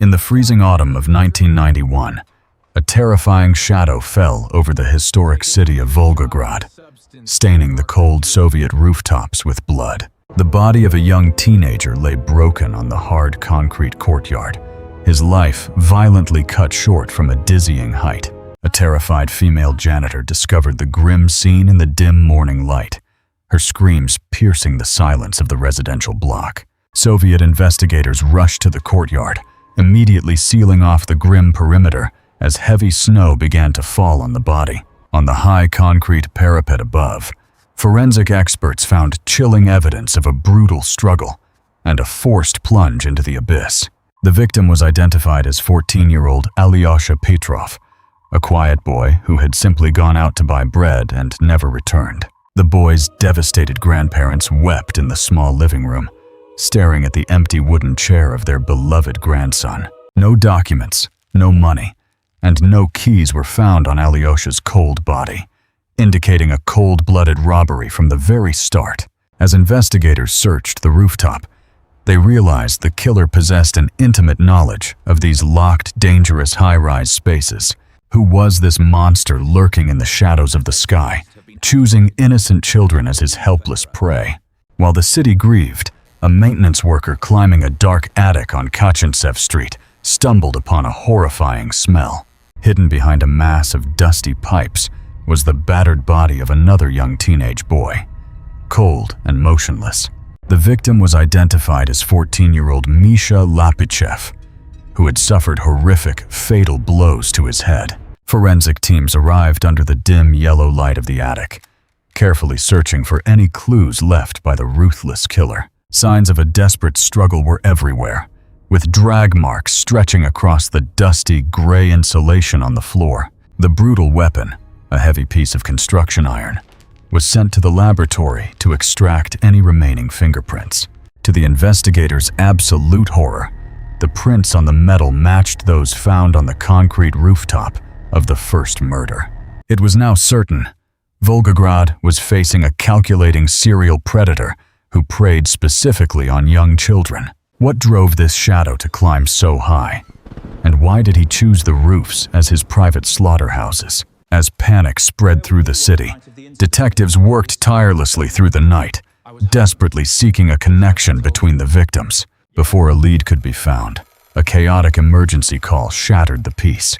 In the freezing autumn of 1991, a terrifying shadow fell over the historic city of Volgograd, staining the cold Soviet rooftops with blood. The body of a young teenager lay broken on the hard concrete courtyard, his life violently cut short from a dizzying height. A terrified female janitor discovered the grim scene in the dim morning light, her screams piercing the silence of the residential block. Soviet investigators rushed to the courtyard, immediately sealing off the grim perimeter as heavy snow began to fall on the body. On the high concrete parapet above, forensic experts found chilling evidence of a brutal struggle and a forced plunge into the abyss. The victim was identified as 14-year-old Alyosha Petrov, a quiet boy who had simply gone out to buy bread and never returned. The boy's devastated grandparents wept in the small living room, staring at the empty wooden chair of their beloved grandson. No documents, no money, and no keys were found on Alyosha's cold body, indicating a cold-blooded robbery from the very start. As investigators searched the rooftop, they realized the killer possessed an intimate knowledge of these locked, dangerous high-rise spaces. Who was this monster lurking in the shadows of the sky, choosing innocent children as his helpless prey? While the city grieved, a maintenance worker climbing a dark attic on Kachintsev Street stumbled upon a horrifying smell. Hidden behind a mass of dusty pipes was the battered body of another young teenage boy, cold and motionless. The victim was identified as 14-year-old Misha Lapichev, who had suffered horrific, fatal blows to his head. Forensic teams arrived under the dim yellow light of the attic, carefully searching for any clues left by the ruthless killer. Signs of a desperate struggle were everywhere, with drag marks stretching across the dusty, gray insulation on the floor. The brutal weapon, a heavy piece of construction iron, was sent to the laboratory to extract any remaining fingerprints. To the investigators' absolute horror, the prints on the metal matched those found on the concrete rooftop of the first murder. It was now certain Volgograd was facing a calculating serial predator who preyed specifically on young children. What drove this shadow to climb so high? And why did he choose the roofs as his private slaughterhouses? As panic spread through the city, detectives worked tirelessly through the night, desperately seeking a connection between the victims. Before a lead could be found, a chaotic emergency call shattered the peace.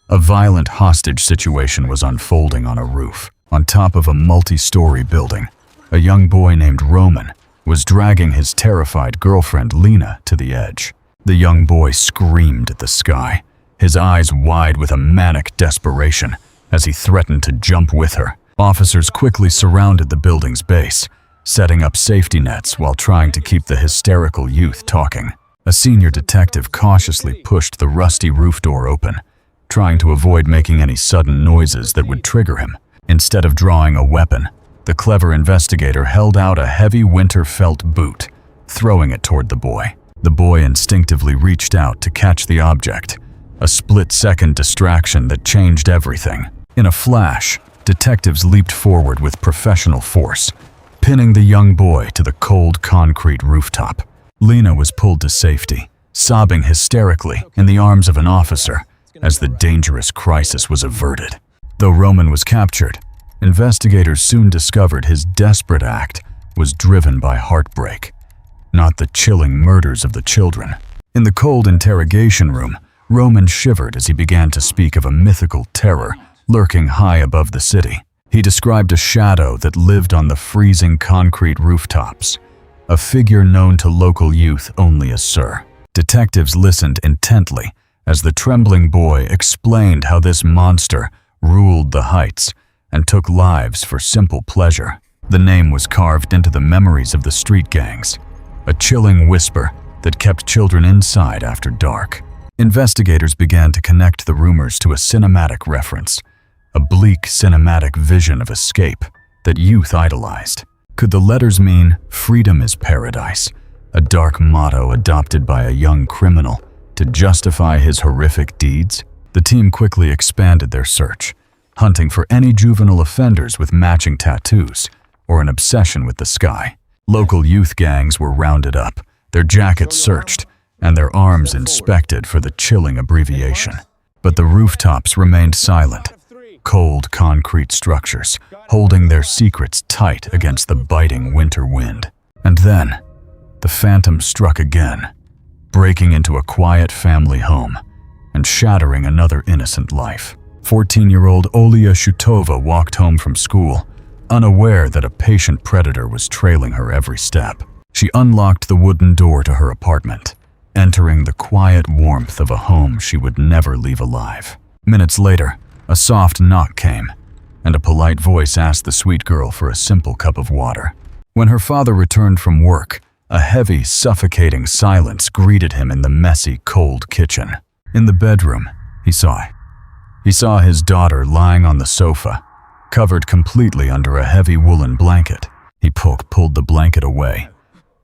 A violent hostage situation was unfolding on a roof. On top of a multi-story building, a young boy named Roman was dragging his terrified girlfriend Lena to the edge. The young boy screamed at the sky, his eyes wide with a manic desperation as he threatened to jump with her. Officers quickly surrounded the building's base, setting up safety nets while trying to keep the hysterical youth talking. A senior detective cautiously pushed the rusty roof door open, trying to avoid making any sudden noises that would trigger him. Instead of drawing a weapon, the clever investigator held out a heavy winter felt boot, throwing it toward the boy. The boy instinctively reached out to catch the object, a split-second distraction that changed everything. In a flash, detectives leaped forward with professional force, pinning the young boy to the cold concrete rooftop. Lena was pulled to safety, sobbing hysterically in the arms of an officer as the dangerous crisis was averted. Though Roman was captured, investigators soon discovered his desperate act was driven by heartbreak, not the chilling murders of the children. In the cold interrogation room, Roman shivered as he began to speak of a mythical terror lurking high above the city. He described a shadow that lived on the freezing concrete rooftops, a figure known to local youth only as S.E.R. Detectives listened intently as the trembling boy explained how this monster ruled the heights and took lives for simple pleasure. The name was carved into the memories of the street gangs, a chilling whisper that kept children inside after dark. Investigators began to connect the rumors to a cinematic reference, a bleak cinematic vision of escape that youth idolized. Could the letters mean freedom is paradise, a dark motto adopted by a young criminal to justify his horrific deeds? The team quickly expanded their search, hunting for any juvenile offenders with matching tattoos or an obsession with the sky. Local youth gangs were rounded up, their jackets searched, and their arms inspected for the chilling abbreviation. But the rooftops remained silent, cold concrete structures, holding their secrets tight against the biting winter wind. And then, the phantom struck again, breaking into a quiet family home and shattering another innocent life. 14-year-old Olia Shutova walked home from school, unaware that a patient predator was trailing her every step. She unlocked the wooden door to her apartment, entering the quiet warmth of a home she would never leave alive. Minutes later, a soft knock came, and a polite voice asked the sweet girl for a simple cup of water. When her father returned from work, a heavy, suffocating silence greeted him in the messy, cold kitchen. In the bedroom, he saw his daughter lying on the sofa, covered completely under a heavy woolen blanket. He pulled the blanket away,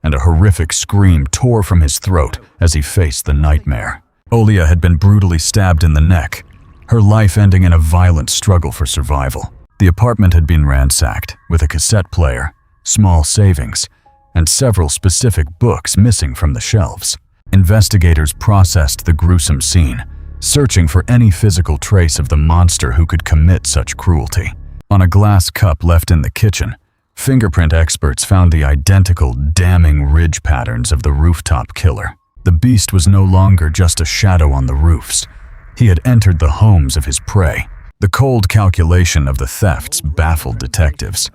and a horrific scream tore from his throat as he faced the nightmare. Olia had been brutally stabbed in the neck, her life ending in a violent struggle for survival. The apartment had been ransacked, with a cassette player, small savings, and several specific books missing from the shelves. Investigators processed the gruesome scene, searching for any physical trace of the monster who could commit such cruelty. On a glass cup left in the kitchen, fingerprint experts found the identical, damning ridge patterns of the rooftop killer. The beast was no longer just a shadow on the roofs. He had entered the homes of his prey. The cold calculation of the thefts baffled detectives,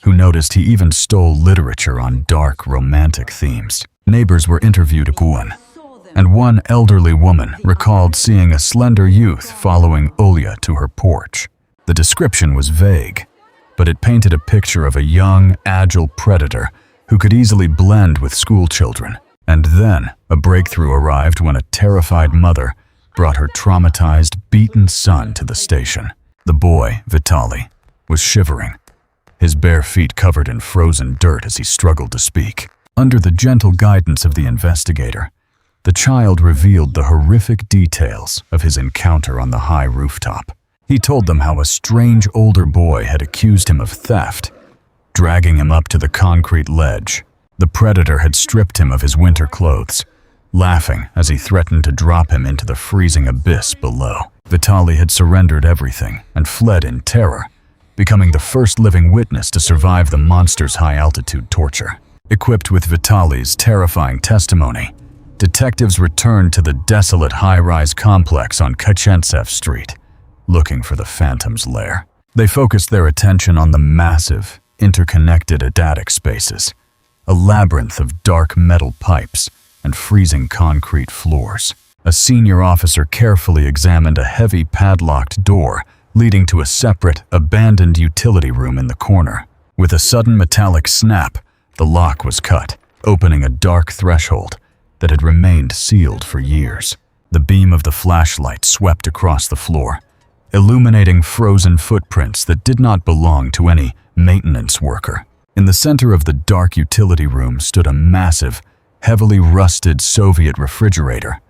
who noticed he even stole literature on dark, romantic themes. Neighbors were interviewed at Guan, and one elderly woman recalled seeing a slender youth following Olia to her porch. The description was vague, but it painted a picture of a young, agile predator who could easily blend with school children. And then, a breakthrough arrived when a terrified mother brought her traumatized, beaten son to the station. The boy, Vitaly, was shivering, his bare feet covered in frozen dirt as he struggled to speak. Under the gentle guidance of the investigator, the child revealed the horrific details of his encounter on the high rooftop. He told them how a strange older boy had accused him of theft, dragging him up to the concrete ledge. The predator had stripped him of his winter clothes, laughing as he threatened to drop him into the freezing abyss below. Vitaly had surrendered everything and fled in terror, becoming the first living witness to survive the monster's high-altitude torture. Equipped with Vitaly's terrifying testimony, detectives returned to the desolate high-rise complex on Kachentsev Street, looking for the phantom's lair. They focused their attention on the massive, interconnected attic spaces, a labyrinth of dark metal pipes and freezing concrete floors. A senior officer carefully examined a heavy padlocked door leading to a separate, abandoned utility room in the corner. With a sudden metallic snap, the lock was cut, opening a dark threshold that had remained sealed for years. The beam of the flashlight swept across the floor, illuminating frozen footprints that did not belong to any maintenance worker. In the center of the dark utility room stood a massive, heavily rusted Soviet refrigerator,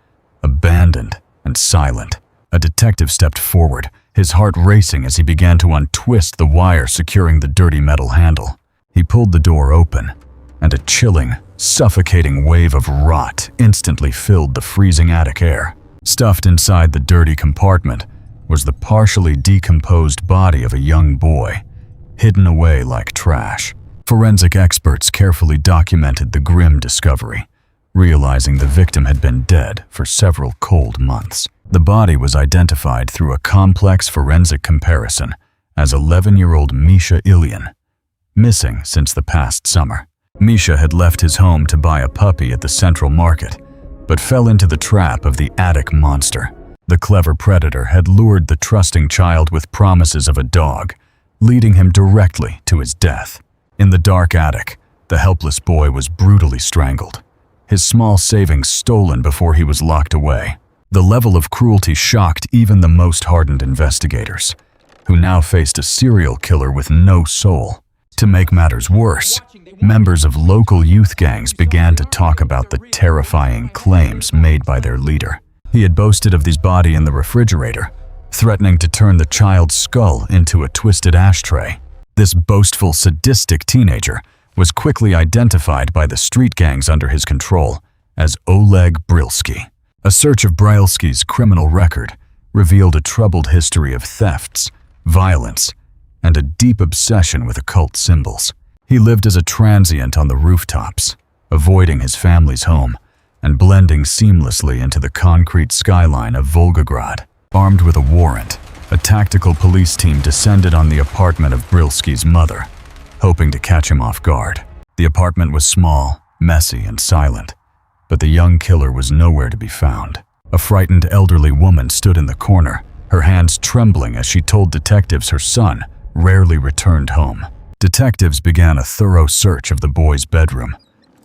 abandoned and silent. A detective stepped forward, his heart racing as he began to untwist the wire securing the dirty metal handle. He pulled the door open, and a chilling, suffocating wave of rot instantly filled the freezing attic air. Stuffed inside the dirty compartment was the partially decomposed body of a young boy, hidden away like trash. Forensic experts carefully documented the grim discovery, realizing the victim had been dead for several cold months. The body was identified through a complex forensic comparison as 11-year-old Misha Ilyin, missing since the past summer. Misha had left his home to buy a puppy at the Central Market, but fell into the trap of the attic monster. The clever predator had lured the trusting child with promises of a dog, leading him directly to his death. In the dark attic, the helpless boy was brutally strangled, his small savings stolen before he was locked away. The level of cruelty shocked even the most hardened investigators, who now faced a serial killer with no soul. To make matters worse, members of local youth gangs began to talk about the terrifying claims made by their leader. He had boasted of his body in the refrigerator, threatening to turn the child's skull into a twisted ashtray. This boastful, sadistic teenager was quickly identified by the street gangs under his control as Oleg Brylski. A search of Brylski's criminal record revealed a troubled history of thefts, violence, and a deep obsession with occult symbols. He lived as a transient on the rooftops, avoiding his family's home and blending seamlessly into the concrete skyline of Volgograd. Armed with a warrant, a tactical police team descended on the apartment of Brylski's mother, hoping to catch him off guard. The apartment was small, messy, and silent, but the young killer was nowhere to be found. A frightened elderly woman stood in the corner, her hands trembling as she told detectives her son rarely returned home. Detectives began a thorough search of the boy's bedroom,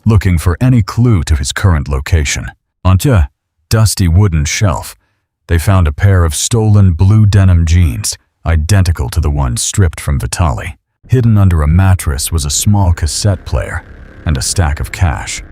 looking for any clue to his current location. On a dusty wooden shelf, they found a pair of stolen blue denim jeans, identical to the ones stripped from Vitaly. Hidden under a mattress was a small cassette player and a stack of cash,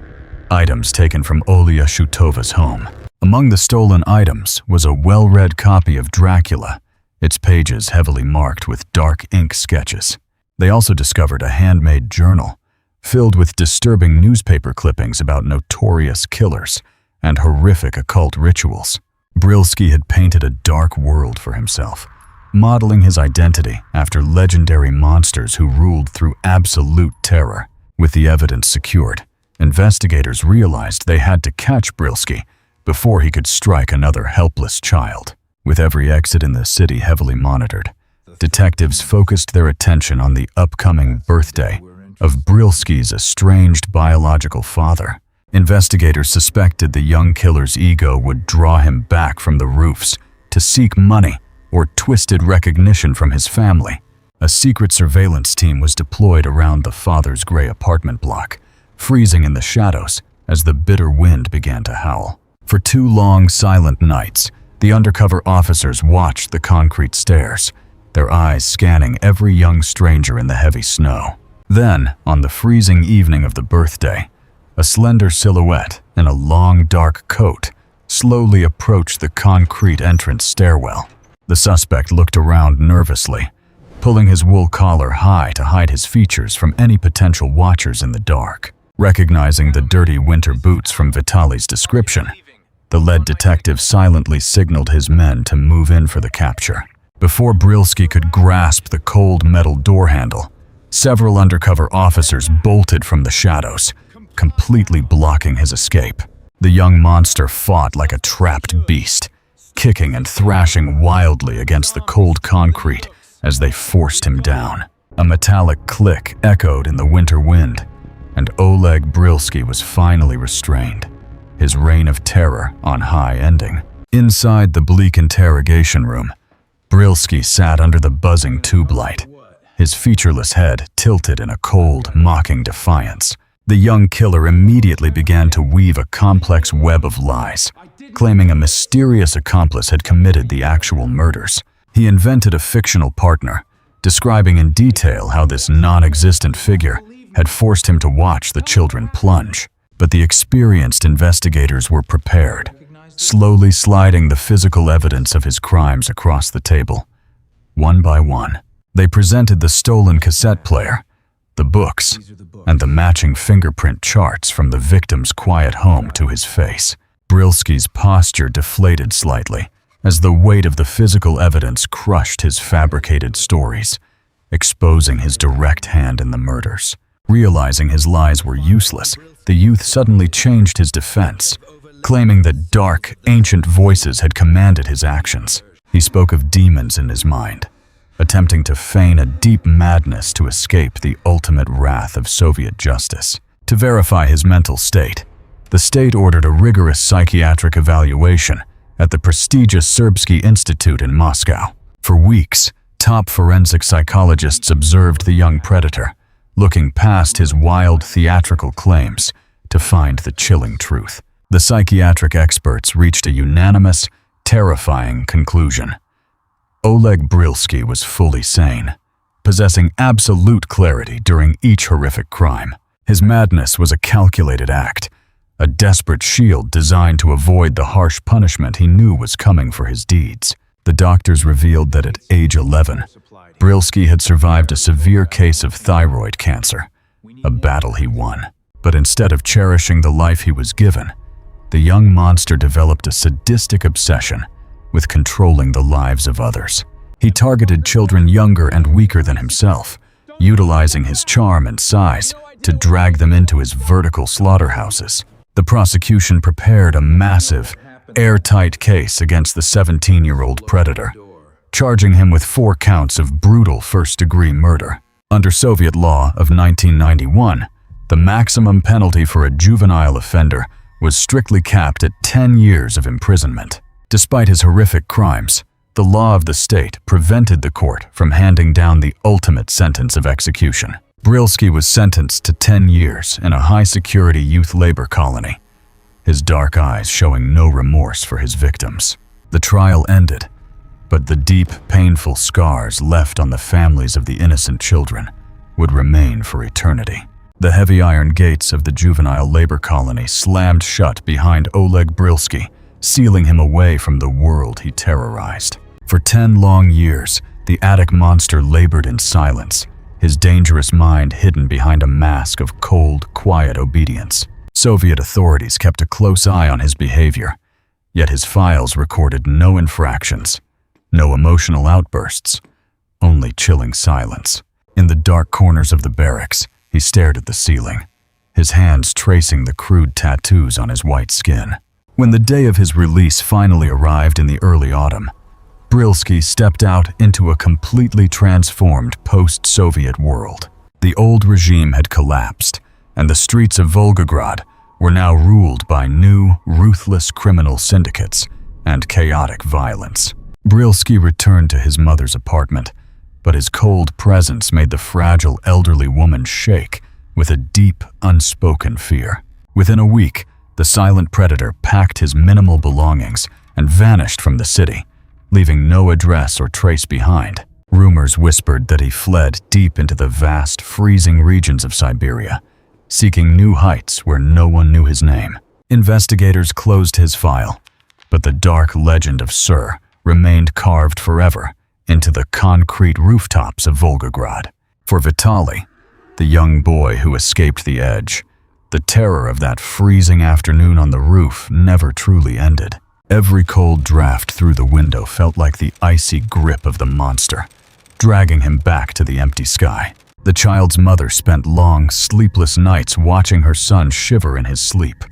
items taken from Olia Shutova's home. Among the stolen items was a well-read copy of Dracula, its pages heavily marked with dark ink sketches. They also discovered a handmade journal filled with disturbing newspaper clippings about notorious killers and horrific occult rituals. Brylski had painted a dark world for himself, modeling his identity after legendary monsters who ruled through absolute terror. With the evidence secured, investigators realized they had to catch Brylski before he could strike another helpless child. With every exit in the city heavily monitored, detectives focused their attention on the upcoming birthday of Brylski's estranged biological father. Investigators suspected the young killer's ego would draw him back from the roofs to seek money or twisted recognition from his family. A secret surveillance team was deployed around the father's gray apartment block, freezing in the shadows as the bitter wind began to howl. For 2 long, silent nights, the undercover officers watched the concrete stairs, their eyes scanning every young stranger in the heavy snow. Then, on the freezing evening of the birthday, a slender silhouette in a long, dark coat slowly approached the concrete entrance stairwell. The suspect looked around nervously, pulling his wool collar high to hide his features from any potential watchers in the dark. Recognizing the dirty winter boots from Vitaly's description, the lead detective silently signaled his men to move in for the capture. Before Brylski could grasp the cold metal door handle, several undercover officers bolted from the shadows, completely blocking his escape. The young monster fought like a trapped beast, kicking and thrashing wildly against the cold concrete as they forced him down. A metallic click echoed in the winter wind, and Oleg Brylski was finally restrained, his reign of terror on high ending. Inside the bleak interrogation room, Brylski sat under the buzzing tube light, his featureless head tilted in a cold, mocking defiance. The young killer immediately began to weave a complex web of lies, claiming a mysterious accomplice had committed the actual murders. He invented a fictional partner, describing in detail how this non-existent figure had forced him to watch the children plunge. But the experienced investigators were prepared, slowly sliding the physical evidence of his crimes across the table. One by one, they presented the stolen cassette player, the books, and the matching fingerprint charts from the victim's quiet home to his face. Brylski's posture deflated slightly as the weight of the physical evidence crushed his fabricated stories, exposing his direct hand in the murders. Realizing his lies were useless, the youth suddenly changed his defense, claiming that dark, ancient voices had commanded his actions. He spoke of demons in his mind, attempting to feign a deep madness to escape the ultimate wrath of Soviet justice. To verify his mental state, the state ordered a rigorous psychiatric evaluation at the prestigious Serbsky Institute in Moscow. For weeks, top forensic psychologists observed the young predator, looking past his wild theatrical claims to find the chilling truth. The psychiatric experts reached a unanimous, terrifying conclusion. Oleg Brylski was fully sane, possessing absolute clarity during each horrific crime. His madness was a calculated act, a desperate shield designed to avoid the harsh punishment he knew was coming for his deeds. The doctors revealed that at age 11, Brylski had survived a severe case of thyroid cancer, a battle he won. But instead of cherishing the life he was given, the young monster developed a sadistic obsession with controlling the lives of others. He targeted children younger and weaker than himself, utilizing his charm and size to drag them into his vertical slaughterhouses. The prosecution prepared a massive, airtight case against the 17-year-old predator, charging him with 4 counts of brutal first-degree murder. Under Soviet law of 1991, the maximum penalty for a juvenile offender was strictly capped at 10 years of imprisonment. Despite his horrific crimes, the law of the state prevented the court from handing down the ultimate sentence of execution. Brylski was sentenced to 10 years in a high-security youth labor colony, his dark eyes showing no remorse for his victims. The trial ended, but the deep, painful scars left on the families of the innocent children would remain for eternity. The heavy iron gates of the juvenile labor colony slammed shut behind Oleg Brylski, sealing him away from the world he terrorized. For 10 long years, the attic monster labored in silence, his dangerous mind hidden behind a mask of cold, quiet obedience. Soviet authorities kept a close eye on his behavior, yet his files recorded no infractions, no emotional outbursts, only chilling silence. In the dark corners of the barracks, he stared at the ceiling, his hands tracing the crude tattoos on his white skin. When the day of his release finally arrived in the early autumn, Brylski stepped out into a completely transformed post-Soviet world. The old regime had collapsed, and the streets of Volgograd were now ruled by new, ruthless criminal syndicates and chaotic violence. Brylski returned to his mother's apartment, but his cold presence made the fragile elderly woman shake with a deep, unspoken fear. Within a week, the silent predator packed his minimal belongings and vanished from the city, leaving no address or trace behind. Rumors whispered that he fled deep into the vast, freezing regions of Siberia, seeking new heights where no one knew his name. Investigators closed his file, but the dark legend of S.E.R. remained carved forever into the concrete rooftops of Volgograd. For Vitaly, the young boy who escaped the edge, the terror of that freezing afternoon on the roof never truly ended. Every cold draft through the window felt like the icy grip of the monster, dragging him back to the empty sky. The child's mother spent long, sleepless nights watching her son shiver in his sleep,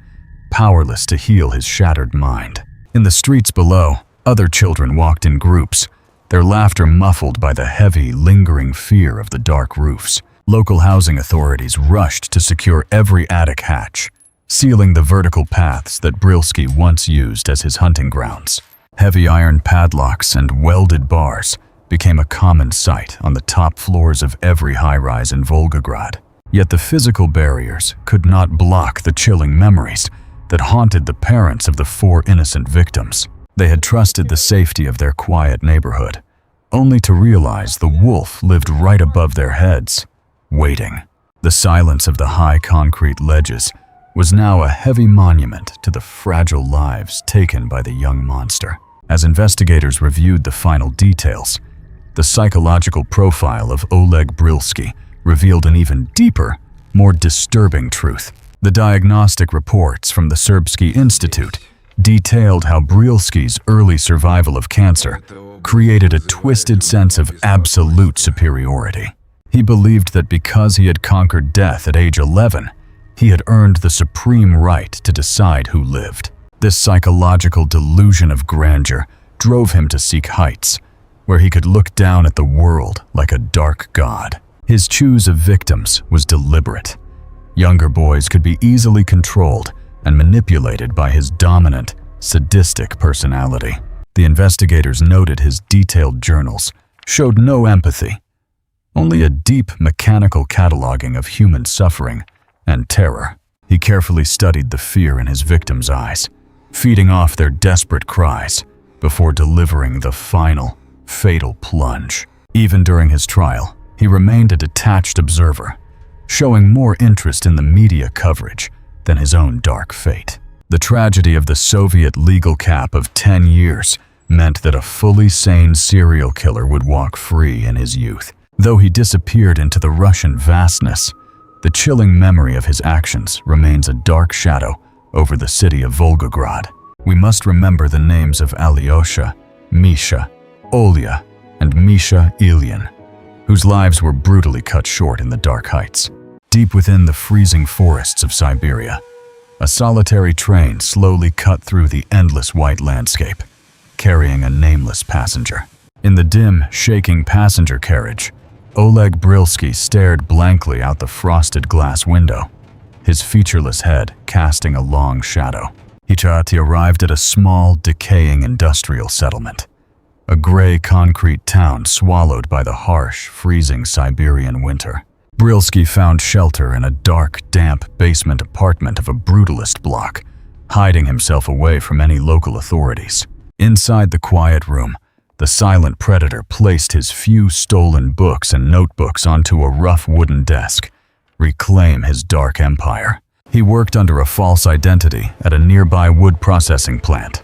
powerless to heal his shattered mind. In the streets below, other children walked in groups, their laughter muffled by the heavy, lingering fear of the dark roofs. Local housing authorities rushed to secure every attic hatch, sealing the vertical paths that Brylski once used as his hunting grounds. Heavy iron padlocks and welded bars became a common sight on the top floors of every high-rise in Volgograd. Yet the physical barriers could not block the chilling memories that haunted the parents of the 4 innocent victims. They had trusted the safety of their quiet neighborhood, only to realize the wolf lived right above their heads, waiting. The silence of the high concrete ledges was now a heavy monument to the fragile lives taken by the young monster. As investigators reviewed the final details, the psychological profile of Oleg Brylski revealed an even deeper, more disturbing truth. The diagnostic reports from the Serbsky Institute detailed how Brylski's early survival of cancer created a twisted sense of absolute superiority. He believed that because he had conquered death at age 11, he had earned the supreme right to decide who lived. This psychological delusion of grandeur drove him to seek heights, where he could look down at the world like a dark god. His choose of victims was deliberate. Younger boys could be easily controlled and manipulated by his dominant, sadistic personality. The investigators noted his detailed journals showed no empathy, only a deep mechanical cataloging of human suffering and terror. He carefully studied the fear in his victims' eyes, feeding off their desperate cries before delivering the final, fatal plunge. Even during his trial, he remained a detached observer, showing more interest in the media coverage than his own dark fate. The tragedy of the Soviet legal cap of 10 years meant that a fully sane serial killer would walk free in his youth. Though he disappeared into the Russian vastness, the chilling memory of his actions remains a dark shadow over the city of Volgograd. We must remember the names of Alyosha, Misha, Olya, and Misha Ilyin, whose lives were brutally cut short in the dark heights. Deep within the freezing forests of Siberia, a solitary train slowly cut through the endless white landscape, carrying a nameless passenger. In the dim, shaking passenger carriage, Oleg Brylski stared blankly out the frosted glass window, his featureless head casting a long shadow. He arrived at a small, decaying industrial settlement, a gray concrete town swallowed by the harsh, freezing Siberian winter. Brylski found shelter in a dark, damp basement apartment of a brutalist block, hiding himself away from any local authorities. Inside the quiet room, the silent predator placed his few stolen books and notebooks onto a rough wooden desk, reclaim his dark empire. He worked under a false identity at a nearby wood processing plant,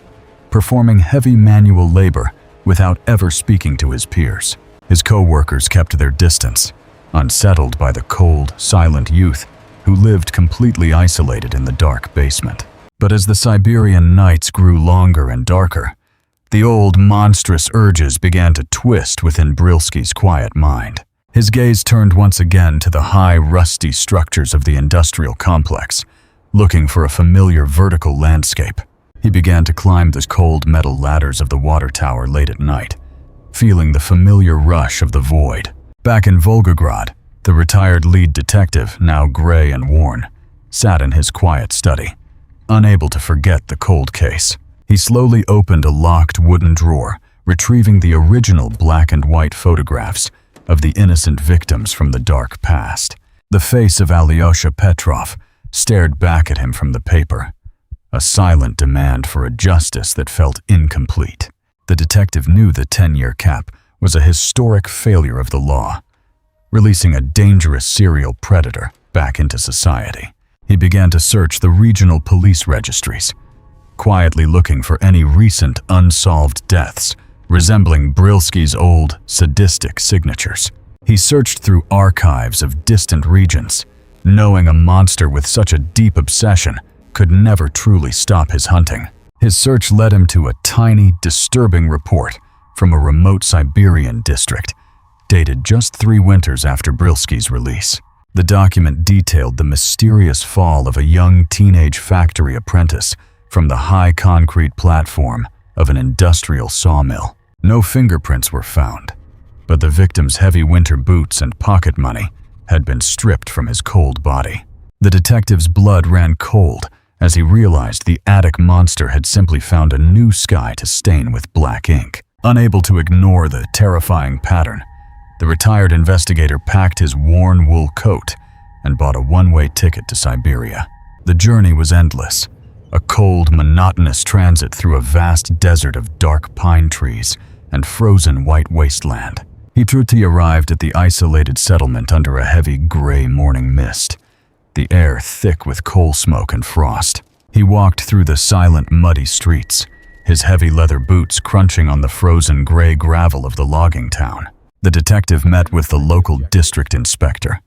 performing heavy manual labor without ever speaking to his peers. His co-workers kept their distance, unsettled by the cold, silent youth who lived completely isolated in the dark basement. But as the Siberian nights grew longer and darker, the old monstrous urges began to twist within Brylski's quiet mind. His gaze turned once again to the high, rusty structures of the industrial complex, looking for a familiar vertical landscape. He began to climb the cold metal ladders of the water tower late at night, feeling the familiar rush of the void. Back in Volgograd, the retired lead detective, now gray and worn, sat in his quiet study, unable to forget the cold case. He slowly opened a locked wooden drawer, retrieving the original black and white photographs of the innocent victims from the dark past. The face of Alyosha Petrov stared back at him from the paper, a silent demand for a justice that felt incomplete. The detective knew the 10-year cap was a historic failure of the law, releasing a dangerous serial predator back into society. He began to search the regional police registries, quietly looking for any recent unsolved deaths resembling Brylski's old, sadistic signatures. He searched through archives of distant regions, knowing a monster with such a deep obsession could never truly stop his hunting. His search led him to a tiny, disturbing report from a remote Siberian district, dated just 3 winters after Brylski's release. The document detailed the mysterious fall of a young teenage factory apprentice from the high concrete platform of an industrial sawmill. No fingerprints were found, but the victim's heavy winter boots and pocket money had been stripped from his cold body. The detective's blood ran cold as he realized the attic monster had simply found a new sky to stain with black ink. Unable to ignore the terrifying pattern, the retired investigator packed his worn wool coat and bought a one-way ticket to Siberia. The journey was endless, a cold, monotonous transit through a vast desert of dark pine trees and frozen white wasteland. He arrived at the isolated settlement under a heavy gray morning mist, the air thick with coal smoke and frost. He walked through the silent, muddy streets, his heavy leather boots crunching on the frozen gray gravel of the logging town. The detective met with the local district inspector,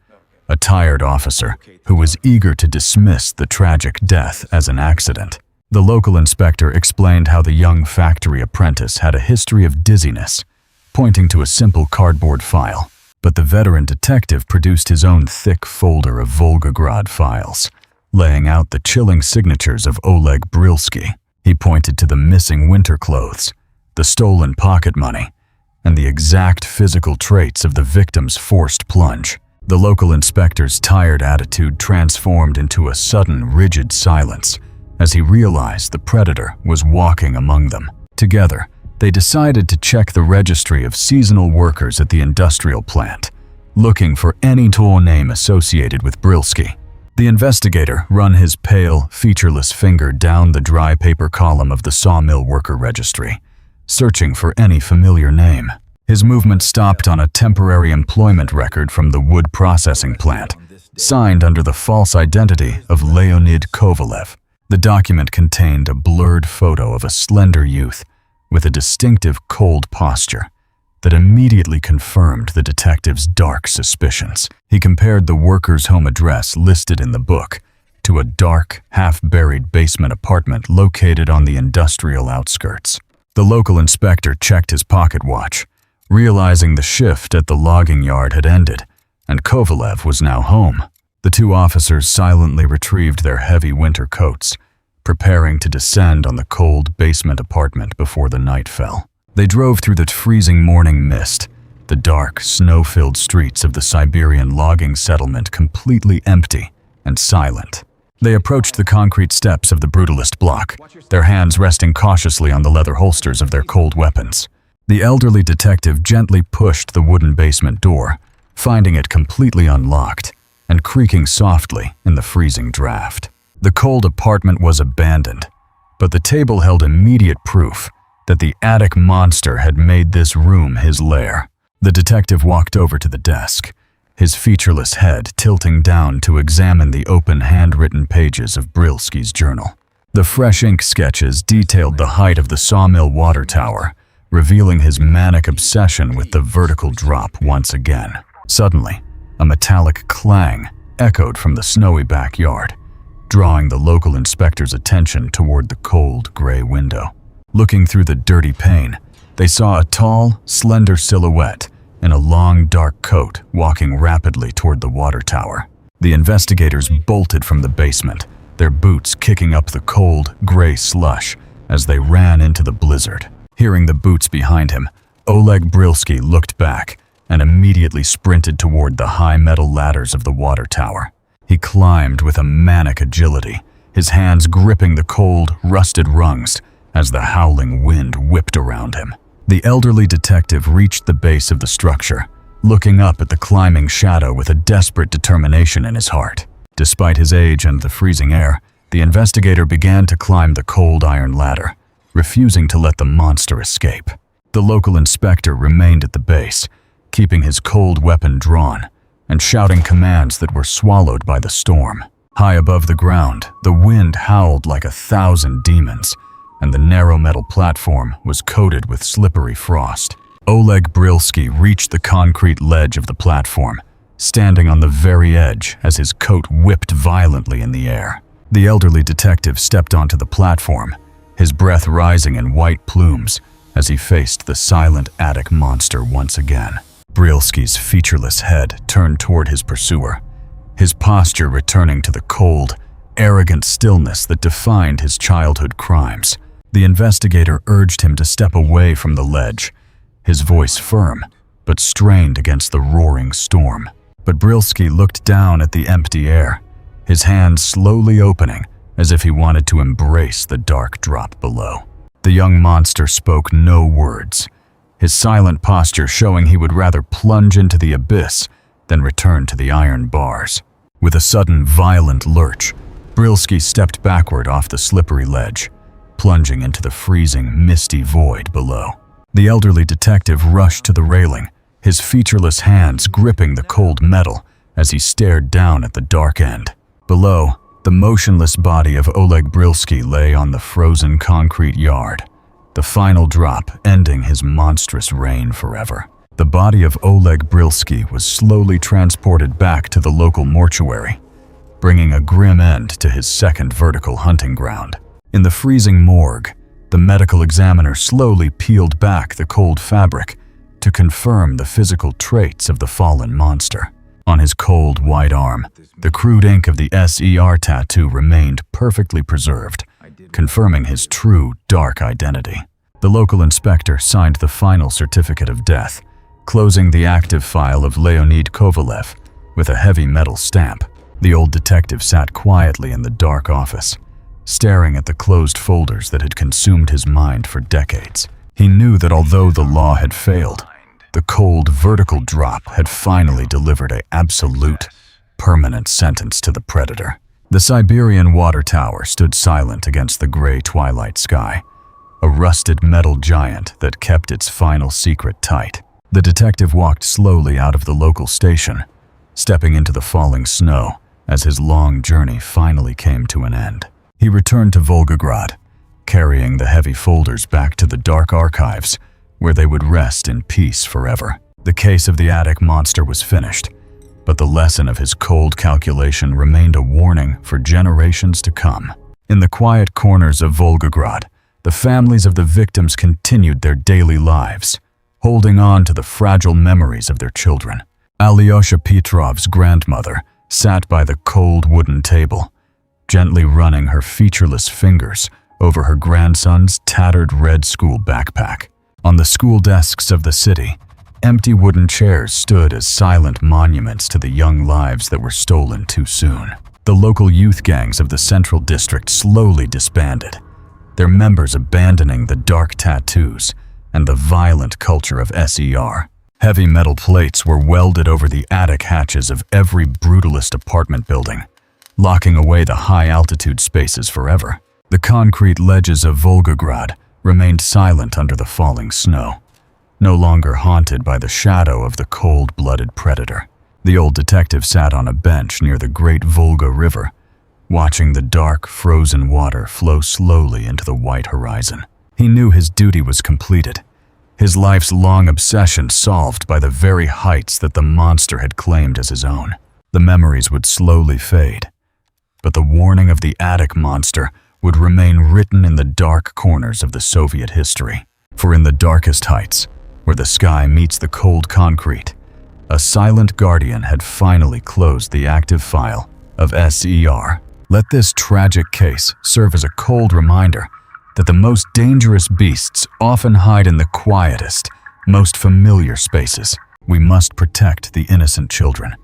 a tired officer who was eager to dismiss the tragic death as an accident. The local inspector explained how the young factory apprentice had a history of dizziness, pointing to a simple cardboard file. But the veteran detective produced his own thick folder of Volgograd files, laying out the chilling signatures of Oleg Brylski. He pointed to the missing winter clothes, the stolen pocket money, and the exact physical traits of the victim's forced plunge. The local inspector's tired attitude transformed into a sudden, rigid silence as he realized the predator was walking among them. Together, they decided to check the registry of seasonal workers at the industrial plant, looking for any tool name associated with Brylski. The investigator ran his pale, featureless finger down the dry paper column of the sawmill worker registry, searching for any familiar name. His movement stopped on a temporary employment record from the wood processing plant, signed under the false identity of Leonid Kovalev. The document contained a blurred photo of a slender youth with a distinctive cold posture that immediately confirmed the detective's dark suspicions. He compared the worker's home address listed in the book to a dark, half-buried basement apartment located on the industrial outskirts. The local inspector checked his pocket watch, realizing the shift at the logging yard had ended, and Kovalev was now home. The two officers silently retrieved their heavy winter coats, preparing to descend on the cold basement apartment before the night fell. They drove through the freezing morning mist, the dark, snow-filled streets of the Siberian logging settlement completely empty and silent. They approached the concrete steps of the brutalist block, their hands resting cautiously on the leather holsters of their cold weapons. The elderly detective gently pushed the wooden basement door, finding it completely unlocked and creaking softly in the freezing draft. The cold apartment was abandoned, but the table held immediate proof that the attic monster had made this room his lair. The detective walked over to the desk, his featureless head tilting down to examine the open handwritten pages of Brylski's journal. The fresh ink sketches detailed the height of the sawmill water tower, revealing his manic obsession with the vertical drop once again. Suddenly, a metallic clang echoed from the snowy backyard, drawing the local inspector's attention toward the cold, gray window. Looking through the dirty pane, they saw a tall, slender silhouette in a long, dark coat walking rapidly toward the water tower. The investigators bolted from the basement, their boots kicking up the cold, gray slush as they ran into the blizzard. Hearing the boots behind him, Oleg Brylski looked back and immediately sprinted toward the high metal ladders of the water tower. He climbed with a manic agility, his hands gripping the cold, rusted rungs as the howling wind whipped around him. The elderly detective reached the base of the structure, looking up at the climbing shadow with a desperate determination in his heart. Despite his age and the freezing air, the investigator began to climb the cold iron ladder, refusing to let the monster escape. The local inspector remained at the base, keeping his cold weapon drawn and shouting commands that were swallowed by the storm. High above the ground, the wind howled like 1,000 demons, and the narrow metal platform was coated with slippery frost. Oleg Brylski reached the concrete ledge of the platform, standing on the very edge as his coat whipped violently in the air. The elderly detective stepped onto the platform, his breath rising in white plumes as he faced the silent attic monster once again. Brylski's featureless head turned toward his pursuer, his posture returning to the cold, arrogant stillness that defined his childhood crimes. The investigator urged him to step away from the ledge, his voice firm, but strained against the roaring storm. But Brylski looked down at the empty air, his hands slowly opening as if he wanted to embrace the dark drop below. The young monster spoke no words, his silent posture showing he would rather plunge into the abyss than return to the iron bars. With a sudden, violent lurch, Brylski stepped backward off the slippery ledge, plunging into the freezing, misty void below. The elderly detective rushed to the railing, his featureless hands gripping the cold metal as he stared down at the dark end. Below, the motionless body of Oleg Brylski lay on the frozen concrete yard, the final drop ending his monstrous reign forever. The body of Oleg Brylski was slowly transported back to the local mortuary, bringing a grim end to his second vertical hunting ground. In the freezing morgue, the medical examiner slowly peeled back the cold fabric to confirm the physical traits of the fallen monster. On his cold, white arm, the crude ink of the S.E.R. tattoo remained perfectly preserved, confirming his true, dark identity. The local inspector signed the final certificate of death, closing the active file of Leonid Kovalev with a heavy metal stamp. The old detective sat quietly in the dark office, staring at the closed folders that had consumed his mind for decades. He knew that although the law had failed, the cold, vertical drop had finally delivered an absolute, permanent sentence to the predator. The Siberian water tower stood silent against the gray twilight sky, a rusted metal giant that kept its final secret tight. The detective walked slowly out of the local station, stepping into the falling snow as his long journey finally came to an end. He returned to Volgograd, carrying the heavy folders back to the dark archives where they would rest in peace forever. The case of the attic monster was finished, but the lesson of his cold calculation remained a warning for generations to come. In the quiet corners of Volgograd, the families of the victims continued their daily lives, holding on to the fragile memories of their children. Alyosha Petrov's grandmother sat by the cold wooden table, gently running her featureless fingers over her grandson's tattered red school backpack. On the school desks of the city, empty wooden chairs stood as silent monuments to the young lives that were stolen too soon. The local youth gangs of the Central District slowly disbanded, their members abandoning the dark tattoos and the violent culture of S.E.R. Heavy metal plates were welded over the attic hatches of every brutalist apartment building, locking away the high-altitude spaces forever. The concrete ledges of Volgograd remained silent under the falling snow, no longer haunted by the shadow of the cold-blooded predator. The old detective sat on a bench near the great Volga River, watching the dark, frozen water flow slowly into the white horizon. He knew his duty was completed, his life's long obsession solved by the very heights that the monster had claimed as his own. The memories would slowly fade, but the warning of the attic monster would remain written in the dark corners of the Soviet history. For in the darkest heights, where the sky meets the cold concrete, a silent guardian had finally closed the active file of S.E.R. Let this tragic case serve as a cold reminder that the most dangerous beasts often hide in the quietest, most familiar spaces. We must protect the innocent children,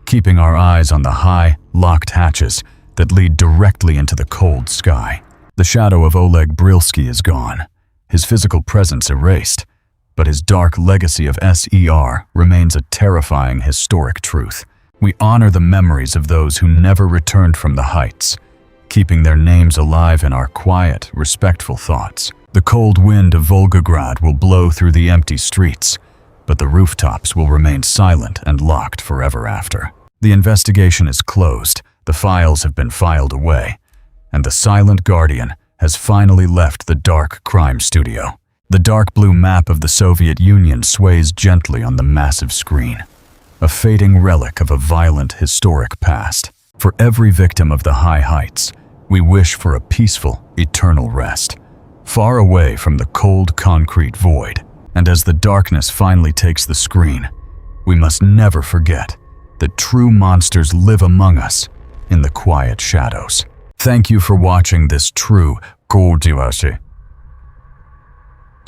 keeping our eyes on the high, locked hatches that lead directly into the cold sky. The shadow of Oleg Brylski is gone, his physical presence erased, but his dark legacy of S.E.R. remains a terrifying historic truth. We honor the memories of those who never returned from the heights, keeping their names alive in our quiet, respectful thoughts. The cold wind of Volgograd will blow through the empty streets, but the rooftops will remain silent and locked forever after. The investigation is closed, the files have been filed away, and the silent guardian has finally left the dark crime studio. The dark blue map of the Soviet Union sways gently on the massive screen, a fading relic of a violent, historic past. For every victim of the high heights, we wish for a peaceful, eternal rest, far away from the cold concrete void. And as the darkness finally takes the screen, we must never forget that true monsters live among us in the quiet shadows. Thank you for watching this true,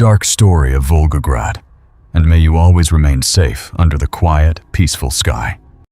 dark story of Volgograd, and may you always remain safe under the quiet, peaceful sky.